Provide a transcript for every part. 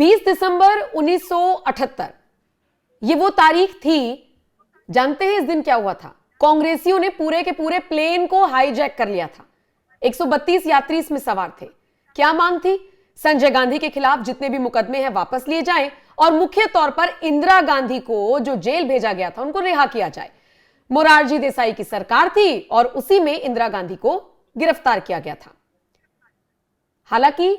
20 दिसंबर 1978 ये वो तारीख थी। जानते हैं इस दिन क्या हुआ था? कांग्रेसियों ने पूरे के पूरे प्लेन को हाईजैक कर लिया था। 132 यात्री इसमें सवार थे। क्या मांग थी? संजय गांधी के खिलाफ जितने भी मुकदमे हैं वापस लिए जाएं और मुख्य तौर पर इंदिरा गांधी को जो जेल भेजा गया था उनको रिहा किया जाए। मोरारजी देसाई की सरकार थी और उसी में इंदिरा गांधी को गिरफ्तार किया गया था। हालांकि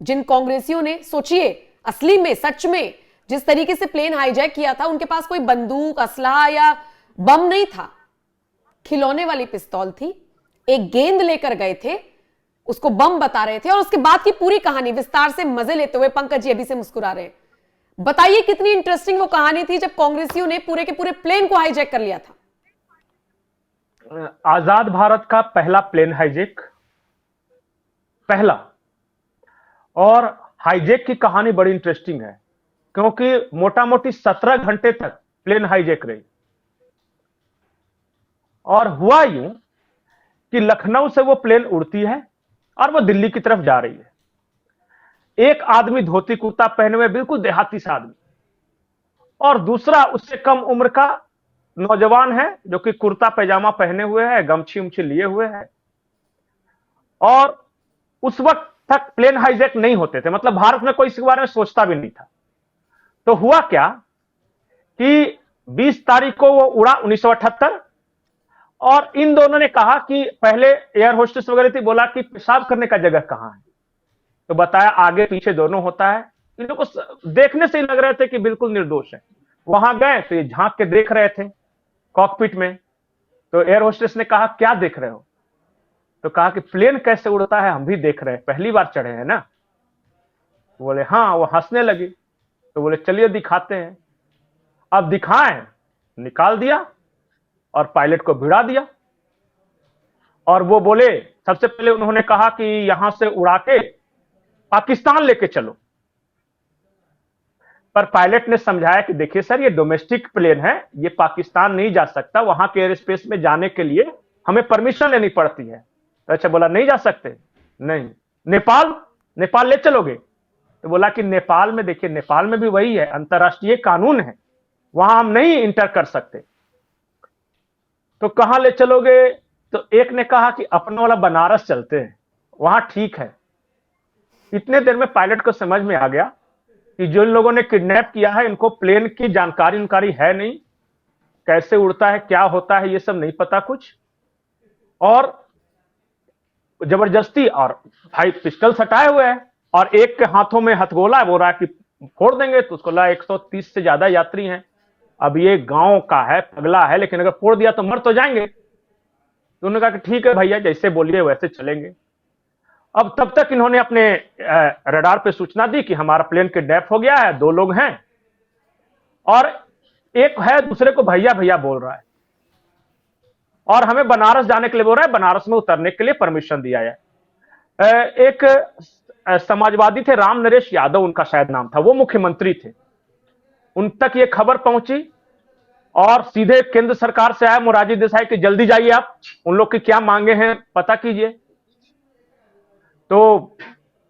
जिन कांग्रेसियों ने, सोचिए, असली में सच में जिस तरीके से प्लेन हाईजैक किया था, उनके पास कोई बंदूक, असलहा या बम नहीं था। खिलौने वाली पिस्तौल थी, एक गेंद लेकर गए थे, उसको बम बता रहे थे और उसके बाद की पूरी कहानी विस्तार से मजे लेते हुए पंकज जी अभी से मुस्कुरा रहे हैं। बताइए कितनी इंटरेस्टिंग वो कहानी थी जब कांग्रेसियों ने पूरे के पूरे प्लेन को हाईजैक कर लिया था। आजाद भारत का पहला प्लेन हाईजैक, पहला। और हाईजैक की कहानी बड़ी इंटरेस्टिंग है क्योंकि मोटा मोटी 17 घंटे तक प्लेन हाईजैक रही। और हुआ यूं कि लखनऊ से वो प्लेन उड़ती है और वो दिल्ली की तरफ जा रही है। एक आदमी धोती कुर्ता पहने हुए, बिल्कुल देहाती सा आदमी, और दूसरा उससे कम उम्र का नौजवान है जो कि कुर्ता पैजामा पहने हुए है, गमछी उमछी लिए हुए है। और उस वक्त तक प्लेन हाईजैक नहीं होते थे, मतलब भारत में कोई इसके बारे में सोचता भी नहीं था। तो हुआ क्या कि 20 तारीख को वो उड़ा 1978, और इन दोनों ने कहा कि पहले एयर होस्टेस वगैरह थी, बोला कि पेशाब करने का जगह कहां है, तो बताया आगे पीछे दोनों होता है। इन लोगों को देखने से ही लग रहे थे कि बिल्कुल निर्दोष है। वहां गए तो ये झांक के देख रहे थे कॉकपिट में। तो एयर होस्टेस ने कहा क्या देख रहे हो? तो कहा कि प्लेन कैसे उड़ता है हम भी देख रहे हैं, पहली बार चढ़े हैं ना। बोले हाँ। वो हंसने लगी। तो बोले चलिए दिखाते हैं। अब दिखाएं, निकाल दिया और पायलट को भिड़ा दिया। और वो बोले, सबसे पहले उन्होंने कहा कि यहां से उड़ा के पाकिस्तान लेके चलो। पर पायलट ने समझाया कि देखिए सर, ये डोमेस्टिक प्लेन है, ये पाकिस्तान नहीं जा सकता, वहां के एयर स्पेस में जाने के लिए हमें परमिशन लेनी पड़ती है। तो अच्छा बोला नहीं जा सकते? नहीं। नेपाल, नेपाल ले चलोगे? तो बोला कि नेपाल में, देखिए नेपाल में भी वही है, अंतरराष्ट्रीय कानून है, वहां हम नहीं इंटर कर सकते। तो कहां ले चलोगे? तो एक ने कहा कि अपना वाला बनारस चलते हैं, वहां ठीक है। इतने देर में पायलट को समझ में आ गया कि जो इन लोगों ने किडनैप किया है, इनको प्लेन की जानकारी है नहीं, कैसे उड़ता है, क्या होता है, ये सब नहीं पता कुछ। और जबरदस्ती, और भाई पिस्टल सटाए हुए हैं और एक के हाथों में हथगोला, बोल रहा है कि फोड़ देंगे। तो उसको लगा 130 से ज्यादा यात्री हैं, अब ये गांव का है, पगला है, लेकिन अगर फोड़ दिया तो मर तो जाएंगे। तो उन्होंने कहा कि ठीक है भैया, जैसे बोलिए वैसे चलेंगे। अब तब तक इन्होंने अपने रडार पे सूचना दी कि हमारा प्लेन किडनैप हो गया है, 2 लोग हैं, और एक है दूसरे को भैया भैया बोल रहा है, और हमें बनारस जाने के लिए बोल रहा है, बनारस में उतरने के लिए परमिशन दिया है। एक समाजवादी थे, राम नरेश यादव उनका शायद नाम था, वो मुख्यमंत्री थे। उन तक ये खबर पहुंची और सीधे केंद्र सरकार से आया मोरारजी देसाई कि जल्दी जाइए, आप उन लोग की क्या मांगे हैं पता कीजिए। तो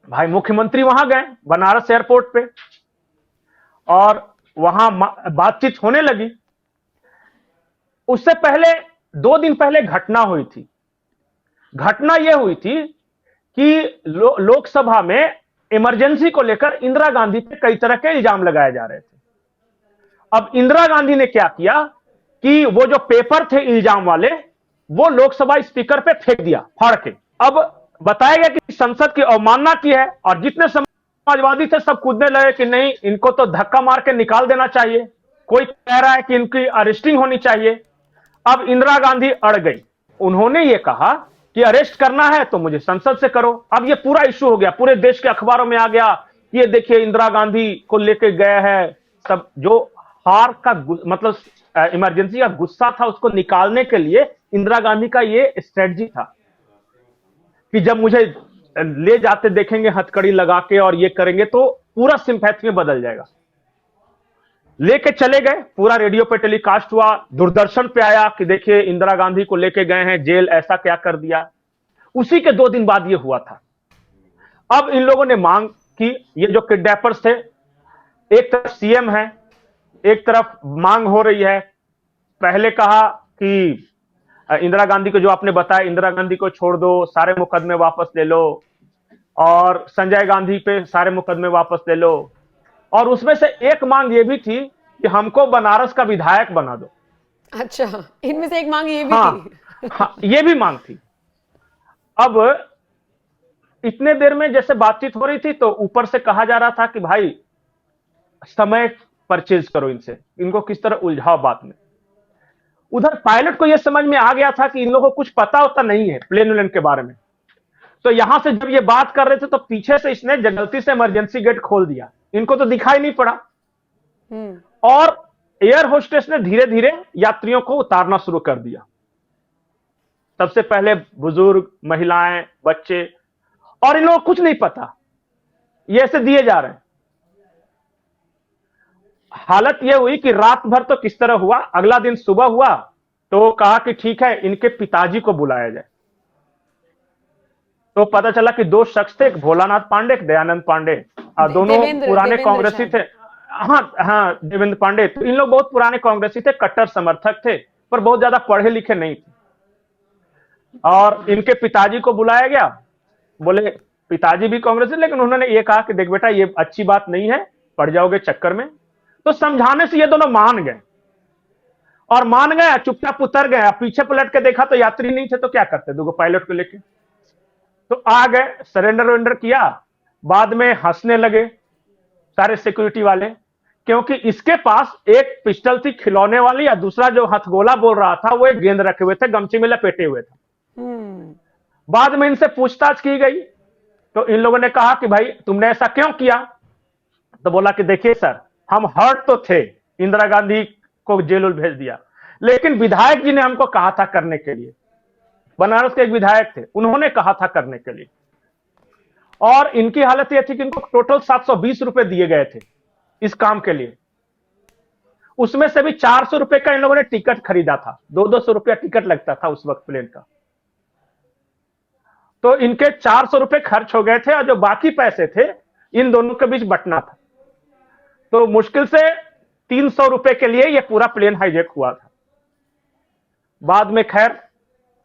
भाई मुख्यमंत्री वहां गए बनारस एयरपोर्ट पे, और वहां बातचीत होने लगी। उससे पहले 2 दिन पहले घटना हुई थी। घटना यह हुई थी कि लोकसभा में इमरजेंसी को लेकर इंदिरा गांधी पे कई तरह के इल्जाम लगाए जा रहे थे। अब इंदिरा गांधी ने क्या किया कि वो जो पेपर थे इल्जाम वाले, वो लोकसभा स्पीकर पे फेंक दिया फाड़ के। अब बताया गया कि संसद की अवमानना की है, और जितने समाजवादी थे सब कूदने लगे कि नहीं, इनको तो धक्का मार के निकाल देना चाहिए। कोई कह रहा है कि इनकी अरेस्टिंग होनी चाहिए। अब इंदिरा गांधी अड़ गई। उन्होंने ये कहा कि अरेस्ट करना है तो मुझे संसद से करो। अब ये पूरा इश्यू हो गया, पूरे देश के अखबारों में आ गया, ये देखिए इंदिरा गांधी को लेके गए हैं सब। जो हार का मतलब इमरजेंसी का गुस्सा था, उसको निकालने के लिए इंदिरा गांधी का ये स्ट्रेटजी था कि जब मुझे ले जाते देखेंगे हथकड़ी लगा के और ये करेंगे तो पूरा सिंपैथी में बदल जाएगा। लेके चले गए, पूरा रेडियो पे टेलीकास्ट हुआ, दूरदर्शन पे आया कि देखिए इंदिरा गांधी को लेके गए हैं जेल, ऐसा क्या कर दिया। उसी के 2 दिन बाद ये हुआ था। अब इन लोगों ने मांग की, ये जो किडनैपर्स थे एक तरफ सीएम है, एक तरफ मांग हो रही है। पहले कहा कि इंदिरा गांधी को, जो आपने बताया, इंदिरा गांधी को छोड़ दो, सारे मुकदमे वापस ले लो, और संजय गांधी पे सारे मुकदमे वापस ले लो। और उसमें से एक मांग ये भी थी कि हमको बनारस का विधायक बना दो। अच्छा, इनमें से एक मांग ये भी हाँ, थी। हाँ, ये भी मांग थी। अब इतने देर में जैसे बातचीत हो रही थी तो ऊपर से कहा जा रहा था कि भाई समय परचेज करो इनसे, इनको किस तरह उलझाओ बात में। उधर पायलट को यह समझ में आ गया था कि इन लोगों को कुछ पता होता नहीं है प्लेन व्लेन के बारे में। तो यहां से जब ये बात कर रहे थे तो पीछे से इसने गलती से इमरजेंसी गेट खोल दिया, इनको तो दिखाई नहीं पड़ा। और एयर होस्टेस ने धीरे धीरे यात्रियों को उतारना शुरू कर दिया। सबसे पहले बुजुर्ग, महिलाएं, बच्चे, और इन लोगों को कुछ नहीं पता, ये ऐसे दिए जा रहे हैं। हालत यह हुई कि रात भर तो किस तरह हुआ, अगला दिन सुबह हुआ तो कहा कि ठीक है, इनके पिताजी को बुलाया जाए। तो पता चला कि दो शख्स थे, एक भोलानाथ पांडे, एक दयानंद पांडे, दोनों पुराने कांग्रेसी थे। हाँ हाँ, देवेंद्र पांडे। तो इन लोग बहुत पुराने कांग्रेसी थे, कट्टर समर्थक थे, पर बहुत ज्यादा पढ़े लिखे नहीं थे। और इनके पिताजी को बुलाया गया। बोले, पिताजी भी कांग्रेसी, लेकिन उन्होंने ये कहा कि देख बेटा, ये अच्छी बात नहीं है, पड़ जाओगे चक्कर में। तो समझाने से ये दोनों मान गए, और मान गए, चुपचाप उतर गए। पीछे पलट के देखा तो यात्री नहीं थे, तो क्या करते, दो पायलट को लेके तो आ गए, सरेंडर वेंडर किया। बाद में हंसने लगे सारे सिक्योरिटी वाले, क्योंकि इसके पास एक पिस्टल थी खिलौने वाली, या दूसरा जो हथगोला बोल रहा था वो एक गेंद रखे हुए थे, गमछे में लपेटे हुए थे। बाद में इनसे पूछताछ की गई तो इन लोगों ने कहा कि भाई तुमने ऐसा क्यों किया। तो बोला कि देखिए सर, हम हर्ट तो थे, इंदिरा गांधी को जेल भेज दिया, लेकिन विधायक जी ने हमको कहा था करने के लिए। बनारस के एक विधायक थे, उन्होंने कहा था करने के लिए। और इनकी हालत यह थी कि इनको टोटल 720 रुपए दिए गए थे इस काम के लिए। उसमें से भी 400 रुपए का इन लोगों ने टिकट खरीदा था, 200 रुपया टिकट लगता था उस वक्त प्लेन का। तो इनके 400 रुपए खर्च हो गए थे, और जो बाकी पैसे थे इन दोनों के बीच बंटना था। तो मुश्किल से 300 रुपए के लिए यह पूरा प्लेन हाईजैक हुआ था। बाद में खैर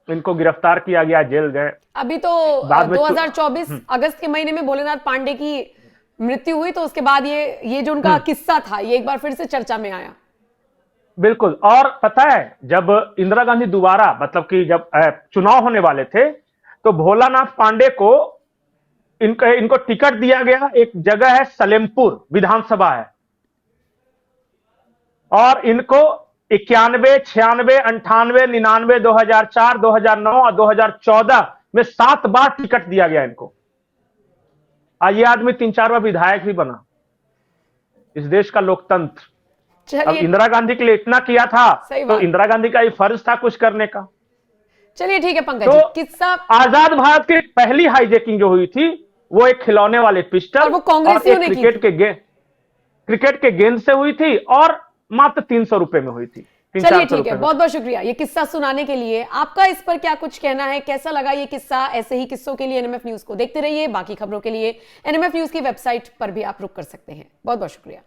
इनको गिरफ्तार किया गया, जेल गए। अभी तो 2024 अगस्त के महीने में भोलेनाथ पांडे की मृत्यु हुई, तो उसके बाद ये जो उनका किस्सा था, ये एक बार फिर से चर्चा में आया। बिल्कुल। और पता है, जब इंदिरा गांधी दोबारा, मतलब कि जब चुनाव होने वाले थे, तो भोलानाथ पांडे को इनको टिकट दिया गया। एक जगह है सलेमपुर, विधानसभा है, और इनको 91, 96, 98, 99, 2004, 2009 और 2014 में 7 बार टिकट दिया गया इनको। आज ये आदमी 3-4 बार विधायक भी बना। इस देश का लोकतंत्र। अब इंदिरा गांधी के लिए इतना किया था, तो इंदिरा गांधी का ही फर्ज था कुछ करने का। चलिए ठीक है पंकज, तो किस्सा आजाद भारत की पहली हाईजैकिंग जो हुई थी, वो एक खिलौने वाले पिस्टल और वो कांग्रेसियों ने क्रिकेट के गेंद से हुई थी, और मात्र 300 रुपए में हुई थी। चलिए ठीक है, बहुत बहुत शुक्रिया ये किस्सा सुनाने के लिए। आपका इस पर क्या कुछ कहना है, कैसा लगा ये किस्सा? ऐसे ही किस्सों के लिए एनएमएफ न्यूज को देखते रहिए। बाकी खबरों के लिए एनएमएफ न्यूज की वेबसाइट पर भी आप रुक कर सकते हैं। बहुत बहुत शुक्रिया।